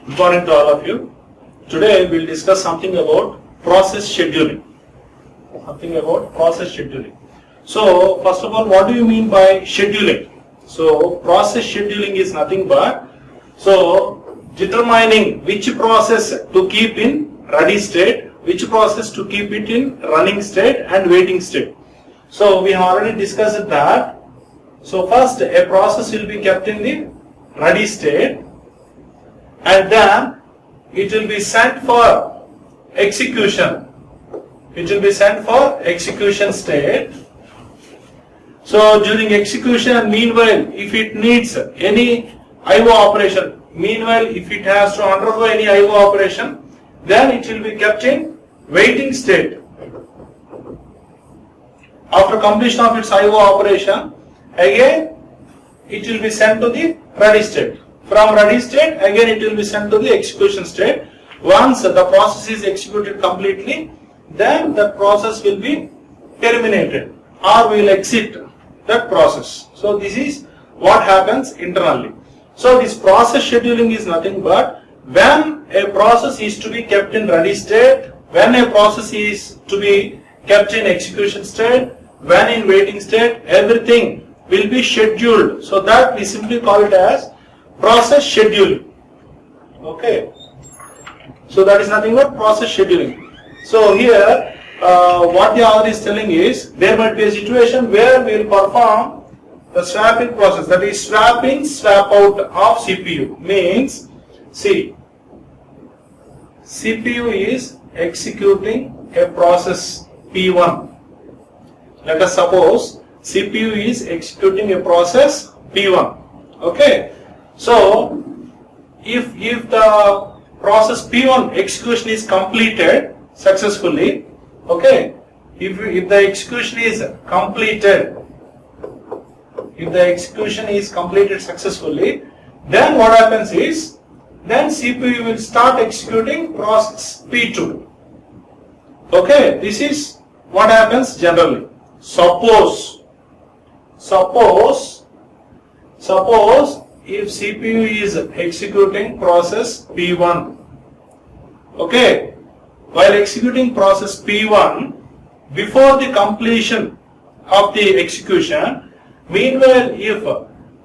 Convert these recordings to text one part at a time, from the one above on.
Good morning to all of you. Today we will discuss something about process scheduling. So first of all, what do you mean by scheduling? So process scheduling is nothing but determining which process to keep in ready state, which process to keep it in running state and waiting state. So we have already discussed that. So first a process will be kept in the ready state and then it will be sent for execution. It will be sent for execution state. So during execution, meanwhile, if it needs any IO operation, if it has to undergo any IO operation, then it will be kept in waiting state. After completion of its IO operation, again it will be sent to the ready state. From ready state, again it will be sent to the execution state. Once the process is executed completely, then the process will be terminated or will exit that process. So this is what happens internally. So this process scheduling is nothing but when a process is to be kept in ready state, when a process is to be kept in execution state, when in waiting state, everything will be scheduled. So that we simply call it as process scheduling. Okay. So that is nothing but process scheduling. So here what the author is telling is there might be a situation where we will perform the swapping process, that is swap in, swap out of CPU. Means, see, CPU is executing a process P1. Let us suppose CPU is executing a process P1. Okay. So if the process P1 execution is completed successfully, okay, if the execution is completed, successfully, then what happens is, then CPU will start executing process P2. Okay, this is what happens generally. Suppose if CPU is executing process P1, okay, while executing process P1, before the completion of the execution, meanwhile if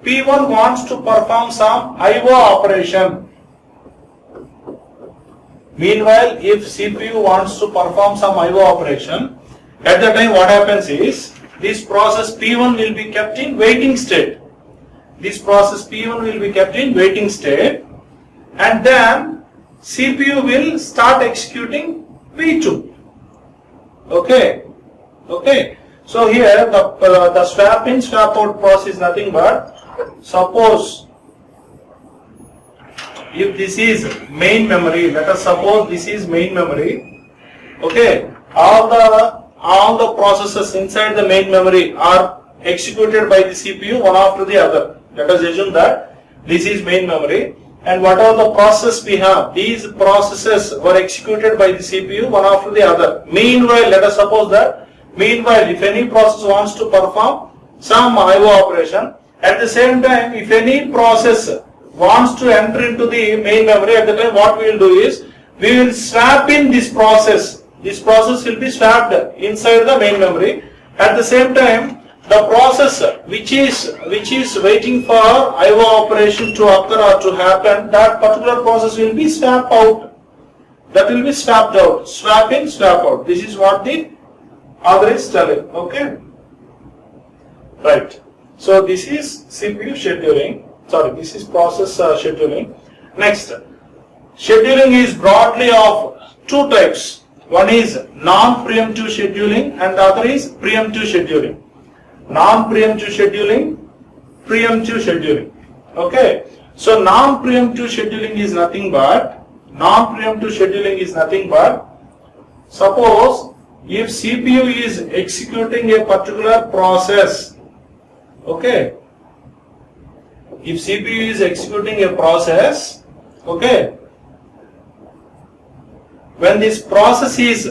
P1 wants to perform some IO operation, if CPU wants to perform some IO operation, at the time what happens is, this process P1 will be kept in waiting state. And then CPU will start executing P2. Okay. So here the swap in, swap out process is nothing but, suppose if this is main memory, let us suppose this is main memory. Okay, all the processes inside the main memory are executed by the CPU one after the other. Let us assume that this is main memory, and whatever the process we have, these processes were executed by the CPU one after the other. Meanwhile, let us suppose that if any process wants to perform some IO operation, at the same time if any process wants to enter into the main memory, at the time what we will do is, we will swap in this process. This process will be swapped inside the main memory. At the same time, the process which is waiting for IO operation to occur or to happen, that particular process will be swapped out. Swap in, swap out. This is what the author is telling. Okay. Right. So this is CPU scheduling. This is process scheduling. Next, scheduling is broadly of two types. One is non-preemptive scheduling and the other is preemptive scheduling. Non-preemptive scheduling, preemptive scheduling. Okay. So non-preemptive scheduling is nothing but, suppose if CPU is executing a particular process, okay, if CPU is executing a process, okay, when this process is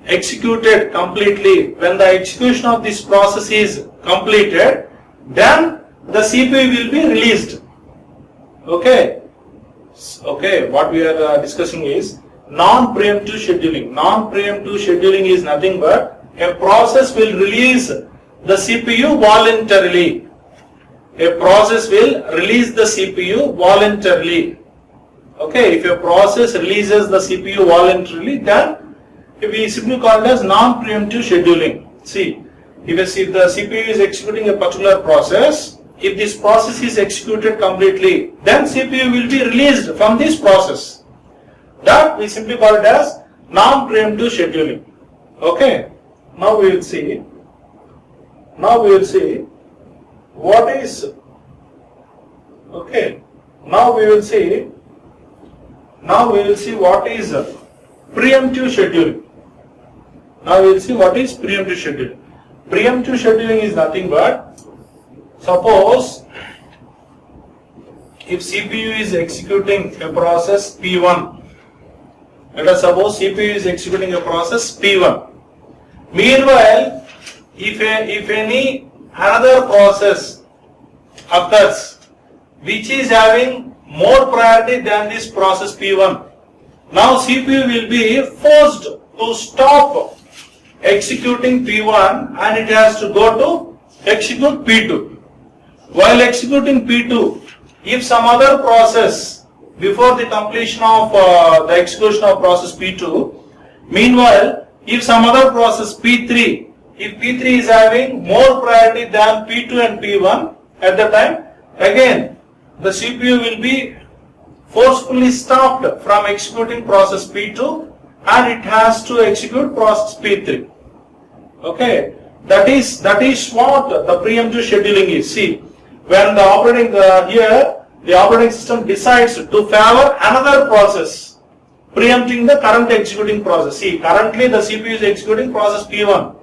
executed completely, when the execution of this process is completed, then the CPU will be released. Okay. Okay, what we are discussing is non-preemptive scheduling. Non-preemptive scheduling is nothing but a process will release the CPU voluntarily. A process will release the CPU voluntarily. Okay, if a process releases the CPU voluntarily, then we simply call it as non-preemptive scheduling. See, if the CPU is executing a particular process, if this process is executed completely, then CPU will be released from this process. That we simply call it as non-preemptive scheduling. Okay, now we will see. What is, okay, now we will see what is preemptive scheduling. Now we will see what is preemptive scheduling. Preemptive scheduling is nothing but, suppose if CPU is executing a process P1, let us suppose CPU is executing a process P1. Meanwhile, if any another process occurs which is having more priority than this process P1, now CPU will be forced to stop executing P1 and it has to go to execute P2. While executing P2, if some other process before the completion of the execution of process P2, meanwhile, if some other process P3, if P3 is having more priority than P2 and P1 at the time, again the CPU will be forcefully stopped from executing process P2 and it has to execute process P3. Okay, that is what the preemptive scheduling is. See, when the operating system decides to favor another process, preempting the current executing process. See, currently the CPU is executing process P1.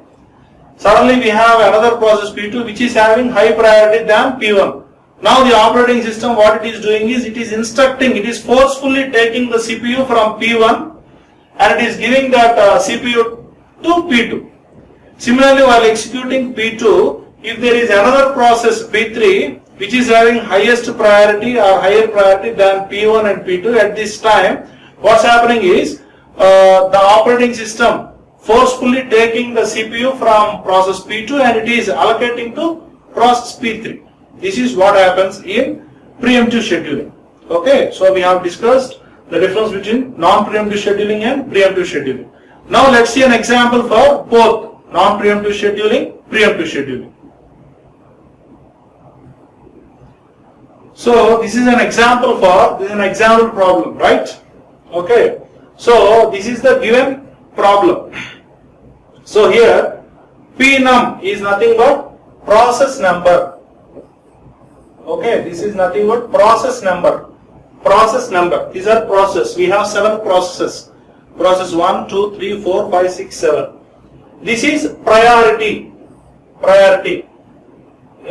Suddenly we have another process P2 which is having high priority than P1. Now the operating system, what it is doing is, it is instructing, it is forcefully taking the CPU from P1 and it is giving that CPU to P2. Similarly, while executing P2, if there is another process P3 which is having highest priority or higher priority than P1 and P2, at this time, what's happening is the operating system forcefully taking the CPU from process P2 and it is allocating to process P3. This is what happens in preemptive scheduling. Okay, so we have discussed the difference between non-preemptive scheduling and preemptive scheduling. Now let's see an example for both non-preemptive scheduling, preemptive scheduling. So this is an example problem, right? Okay, so this is the given problem. So here pnum is nothing but process number. Okay, this is nothing but process number. These are process. We have 7 processes. Process 1, 2, 3, 4, 5, 6, 7. This is priority.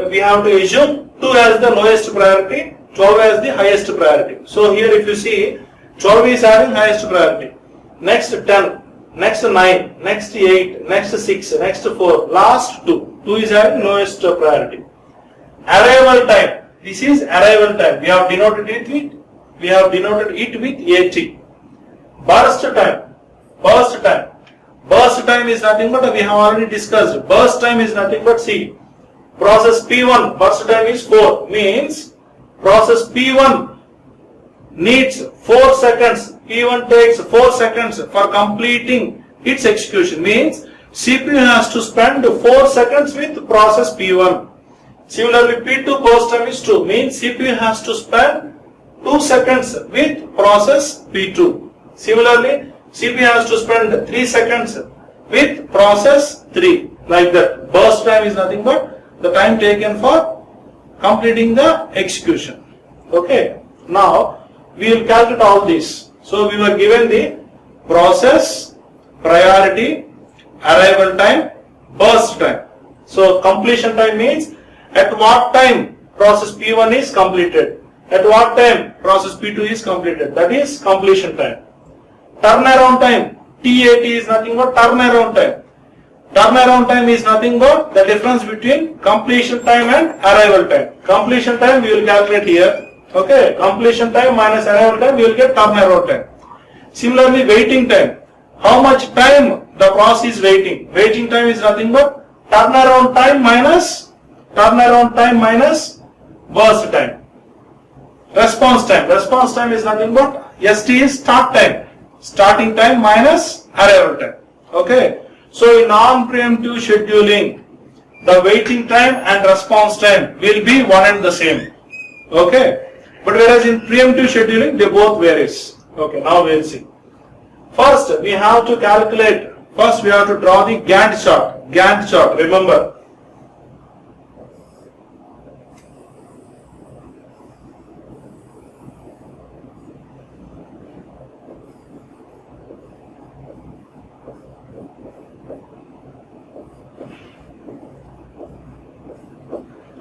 We have to assume 2 has the lowest priority, 12 has the highest priority. So here if you see, 12 is having highest priority. Next 10, next 9, next 8, next 6, next 4, last 2. 2 is having lowest priority. Arrival time. This is arrival time. We have denoted it with AT. Burst time. Burst time is nothing but, we have already discussed. Burst time is nothing but, see, process P1 burst time is 4, means process P1 needs 4 seconds. P1 takes 4 seconds for completing its execution, means CPU has to spend 4 seconds with process P1. Similarly, P2 burst time is 2, means CPU has to spend 2 seconds with process P2. Similarly, CPU has to spend 3 seconds with process 3. Like that. Burst time is nothing but the time taken for completing the execution. Okay. Now, we will calculate all this. So, we were given the process, priority, arrival time, burst time. So, completion time means at what time process P1 is completed, at what time process P2 is completed. That is completion time. Turnaround time, TAT is nothing but turnaround time. Turnaround time is nothing but the difference between completion time and arrival time. Completion time we will calculate here. Okay, completion time minus arrival time, we will get turnaround time. Similarly, waiting time. How much time the process is waiting? Waiting time is nothing but turnaround time minus burst time. Response time. Response time is nothing but ST is start time. Starting time minus arrival time. Okay. So in non-preemptive scheduling, the waiting time and response time will be one and the same. Okay. But whereas in preemptive scheduling, they both varies. Okay. Now we will see. First, we have to calculate. First, we have to draw the Gantt chart. Gantt chart. Remember.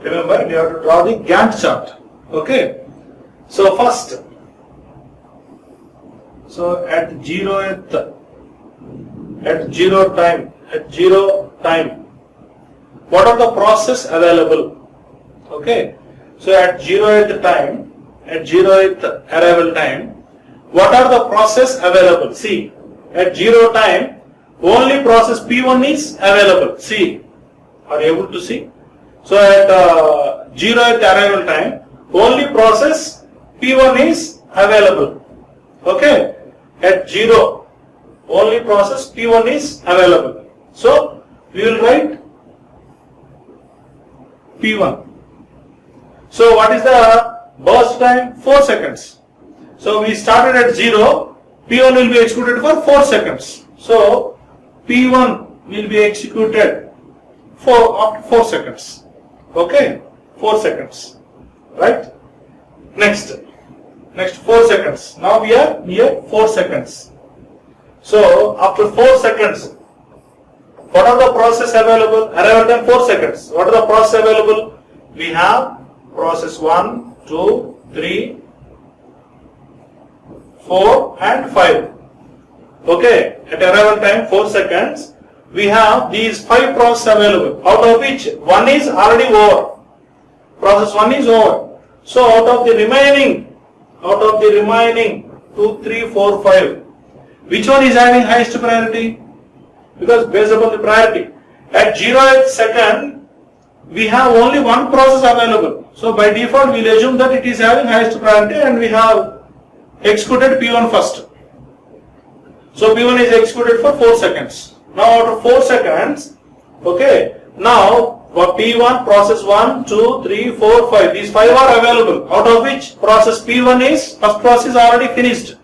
Remember, we have to draw the Gantt chart. Okay. So first, at zero time, what are the process available? Okay. So at zeroth arrival time, what are the process available? See, at 0 time, only process P1 is available. See, are you able to see? So at 0th arrival time, only process P1 is available. Okay. At 0, only process P1 is available. So we will write P1. So what is the burst time? 4 seconds. So we started at 0, P1 will be executed for 4 seconds. So P1 will be executed for up to 4 seconds. Okay, 4 seconds. Right? Next 4 seconds. Now we are here 4 seconds. So after 4 seconds, what are the process available? Arrival time 4 seconds. What are the process available? We have process 1, 2, 3, 4 and 5. Okay, at arrival time 4 seconds, we have these 5 processes available, out of which 1 is already over. Process 1 is over. So out of the remaining 2, 3, 4, 5, which one is having highest priority? Because based upon the priority, at 0th second, we have only one process available. So by default, we will assume that it is having highest priority and we have executed P1 first. So P1 is executed for 4 seconds. Now after 4 seconds, okay, now for P1, process 1, 2, 3, 4, 5, these 5 are available, out of which process P1 is, first process already finished.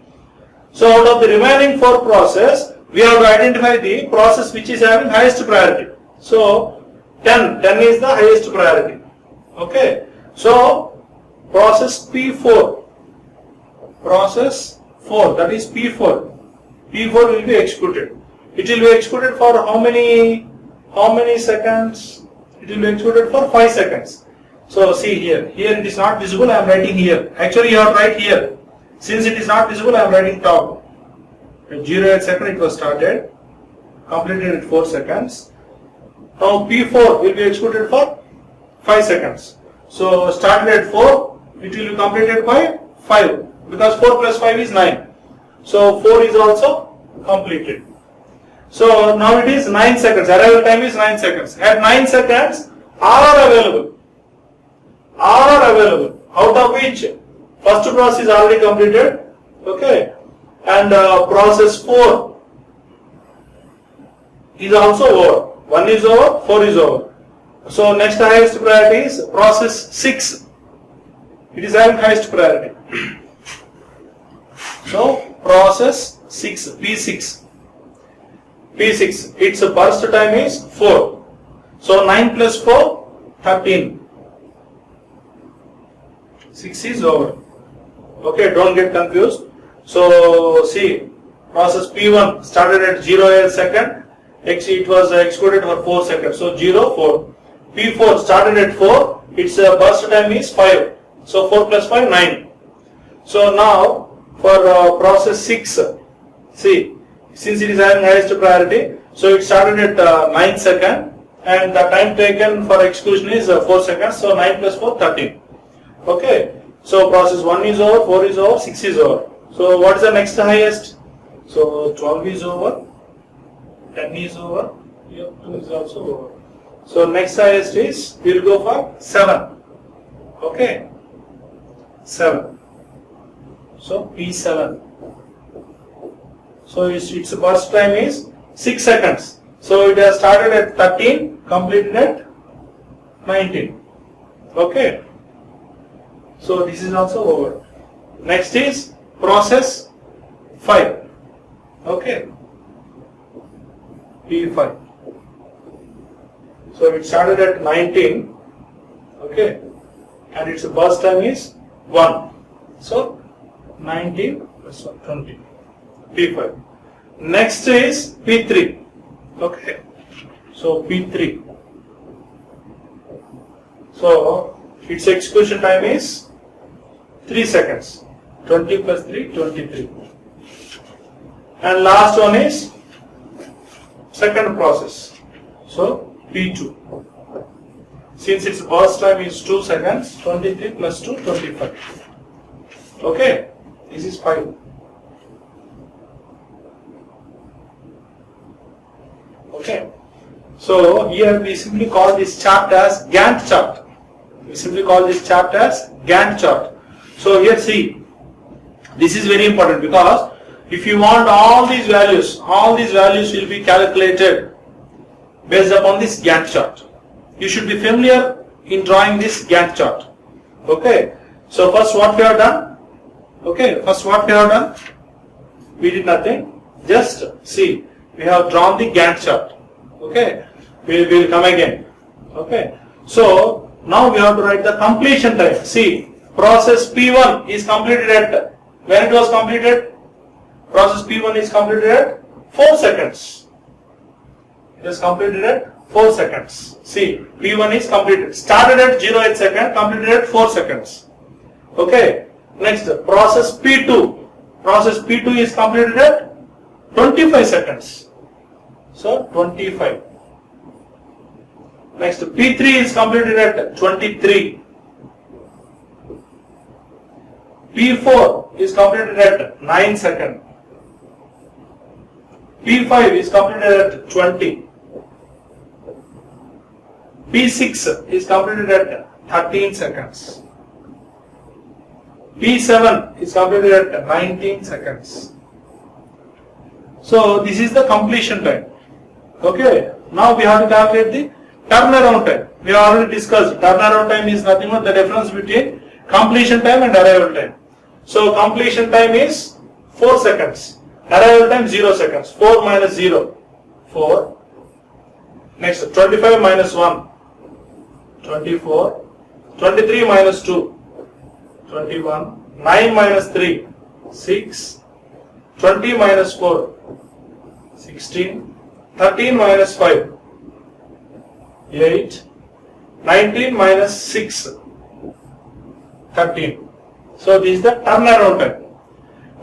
So out of the remaining 4 process, we have to identify the process which is having highest priority. So 10 is the highest priority. Okay, so process P4, that is P4 will be executed. It will be executed for how many seconds? It will be executed for 5 seconds. So see here it is not visible, I am writing here. Actually you have to write here. Since it is not visible, I am writing top. At 0th second it was started, completed at 4 seconds. Now P4 will be executed for 5 seconds. So started at 4, it will be completed by 5, because 4 plus 5 is 9. So 4 is also completed. So now it is 9 seconds, arrival time is 9 seconds. At 9 seconds, R are available, out of which first process is already completed, okay, and process 4 is also over. 1 is over, 4 is over. So next highest priority is process 6. It is having highest priority. So process 6, P6, its burst time is 4. So 9 plus 4, 13. 6 is over. Okay, don't get confused. So see, process P1 started at 0th second, it was executed for 4 seconds. So 0, 4. P4 started at 4, its burst time is 5. So 4 plus 5, 9. So now for process 6, see, since it is having highest priority, so it started at 9 seconds and the time taken for execution is 4 seconds. So 9 plus 4, 13. Okay. So process 1 is over, 4 is over, 6 is over. So what is the next highest? So 12 is over, 10 is over, 2 is also over. So next highest is, we will go for 7. Okay, 7. So P7. So its burst time is 6 seconds. So it has started at 13, completed at 19. Okay. So this is also over. Next is process 5. Okay. P5. So it started at 19. Okay. And its burst time is 1. So 19 plus 1, 20. P5. Next is P3. Okay. So P3. So its execution time is 3 seconds. 20 plus 3, 23. And last one is second process. So P2. Since its burst time is 2 seconds, 23 plus 2, 25. Okay. This is 5. Okay. So here we simply call this chart as Gantt chart. We simply call this chart as Gantt chart. So here see, this is very important because if you want all these values will be calculated based upon this Gantt chart. You should be familiar in drawing this Gantt chart. Okay. So first what we have done? Okay. First what we have done? We did nothing. Just see, we have drawn the Gantt chart. Okay. We will come again. Okay. So now we have to write the completion time. See, process P1 is completed at, when it was completed? Process P1 is completed at 4 seconds. It is completed at 4 seconds. See, P1 is completed. Started at 0.8 second, completed at 4 seconds. Okay. Next, process P2. Process P2 is completed at 25 seconds. So, 25. Next, P3 is completed at 23. P4 is completed at 9 seconds. P5 is completed at 20. P6 is completed at 13 seconds. P7 is completed at 19 seconds. So this is the completion time. Okay. Now we have to calculate the turnaround time. We have already discussed turnaround time is nothing but the difference between completion time and arrival time. So completion time is 4 seconds. Arrival time 0 seconds. 4 minus 0. 4. Next 25 minus 1. 24. 23 minus 2. 21. 9 minus 3. 6. 20 minus 4. 16. 13 minus 5. 8. 19 minus 6. 13. So this is the turnaround time.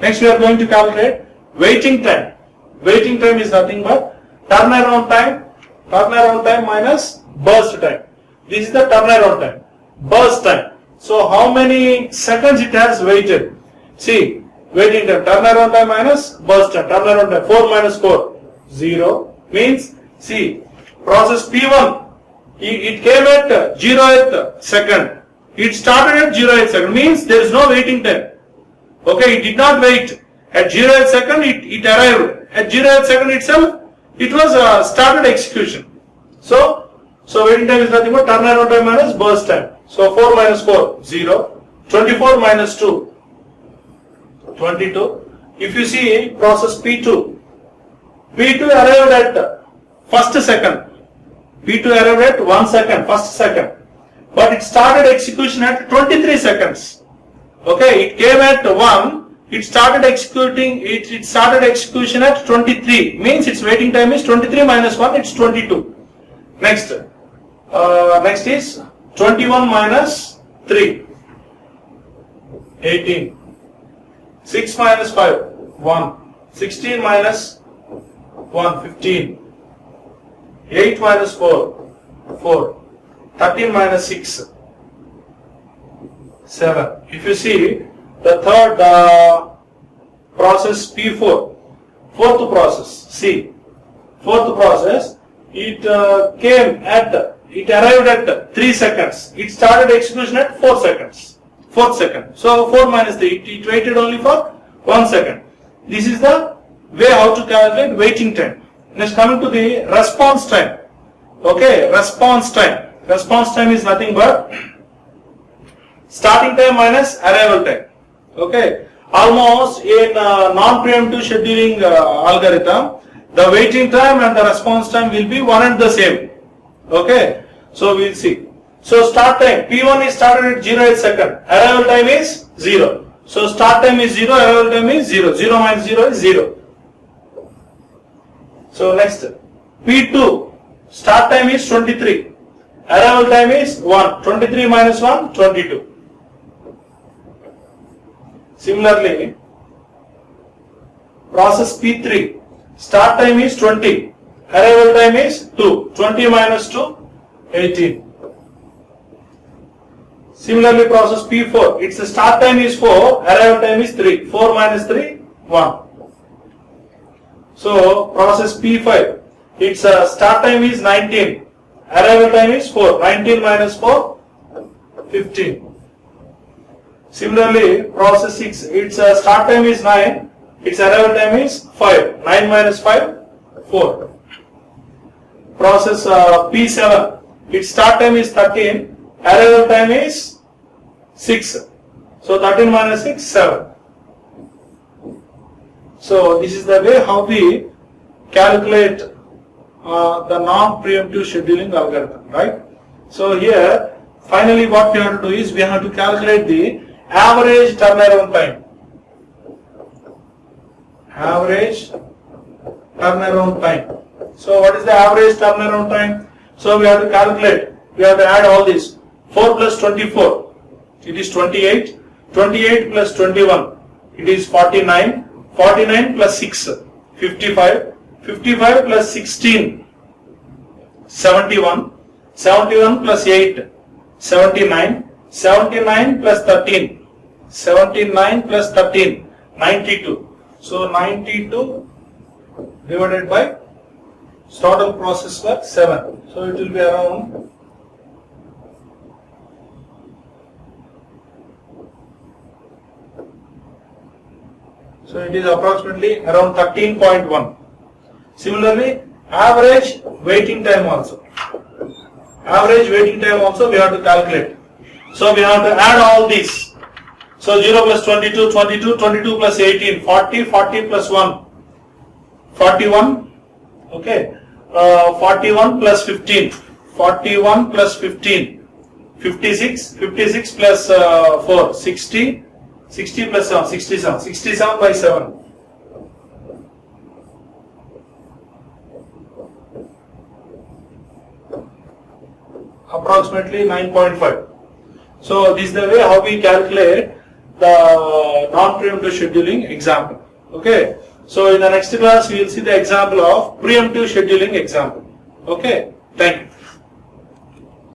Next we are going to calculate waiting time. Waiting time is nothing but turnaround time minus burst time. This is the turnaround time. Burst time. So how many seconds it has waited? See, waiting time, turnaround time minus burst time. Turnaround time 4 minus 4, 0 means, see, process P1, it came at 0th second. It started at 0th second, means there is no waiting time. Okay, it did not wait. At 0th second, it arrived. At 0th second itself, it was started execution. So waiting time is nothing but turnaround time minus burst time. So 4 minus 4, 0. 24 minus 2, 22. If you see process P2 arrived at first second. P2 arrived at 1 second, first second. But it started execution at 23 seconds. Okay, it came at 1, it started executing, it started execution at 23. Means its waiting time is 23 minus 1, it's 22. Next is 21 minus 3, 18. 6 minus 5, 1. 16 minus 1, 15. 8 minus 4, 4. 13 minus 6, 7. If you see the third process P4, fourth process, see, fourth process, it arrived at 3 seconds. It started execution at 4 seconds. 4th second. So 4 minus 3, it waited only for 1 second. This is the way how to calculate waiting time. Next, coming to the response time. Okay, response time. Response time is nothing but starting time minus arrival time. Okay, almost in non-preemptive scheduling algorithm, the waiting time and the response time will be one and the same. Okay, so we will see. So start time, P1 is started at 0 second, arrival time is 0. So start time is 0, arrival time is 0. 0 minus 0 is 0. So next, P2, start time is 23, arrival time is 1. 23 minus 1, 22. Similarly, process P3, start time is 20, arrival time is 2. 20 minus 2, 18. Similarly, process P4, its start time is 4, arrival time is 3. 4 minus 3, 1. So, process P5, its start time is 19, arrival time is 4. 19 minus 4, 15. Similarly, process 6, its start time is 9, its arrival time is 5. 9 minus 5, 4. Process P7, its start time is 13, arrival time is 6. So 13 minus 6, 7. So this is the way how we calculate the non-preemptive scheduling algorithm, right? So here, finally what we have to do is we have to calculate the average turnaround time. Average turnaround time. So what is the average turnaround time? So we have to calculate, we have to add all this. 4 plus 24, it is 28. 28 plus 21, it is 49. 49 plus 6, 55. 55 plus 16, 71. 71 plus 8, 79. 79 plus 13, 79 plus 13, 92. So 92 divided by total process work 7. So it will be around So it is approximately around 13.1. Similarly, average waiting time also. Average waiting time also we have to calculate. So we have to add all these. So 0 plus 22, 22, 22 plus 18, 40, 40 plus 1, 41. Okay. 41 plus 15, 41 plus 15, 56, 56 plus 4, 60. 60 plus 7, 67, 67 by 7. Approximately 9.5. So this is the way how we calculate the non-preemptive scheduling example. Okay. So in the next class we will see the example of preemptive scheduling example. Okay. Thank you.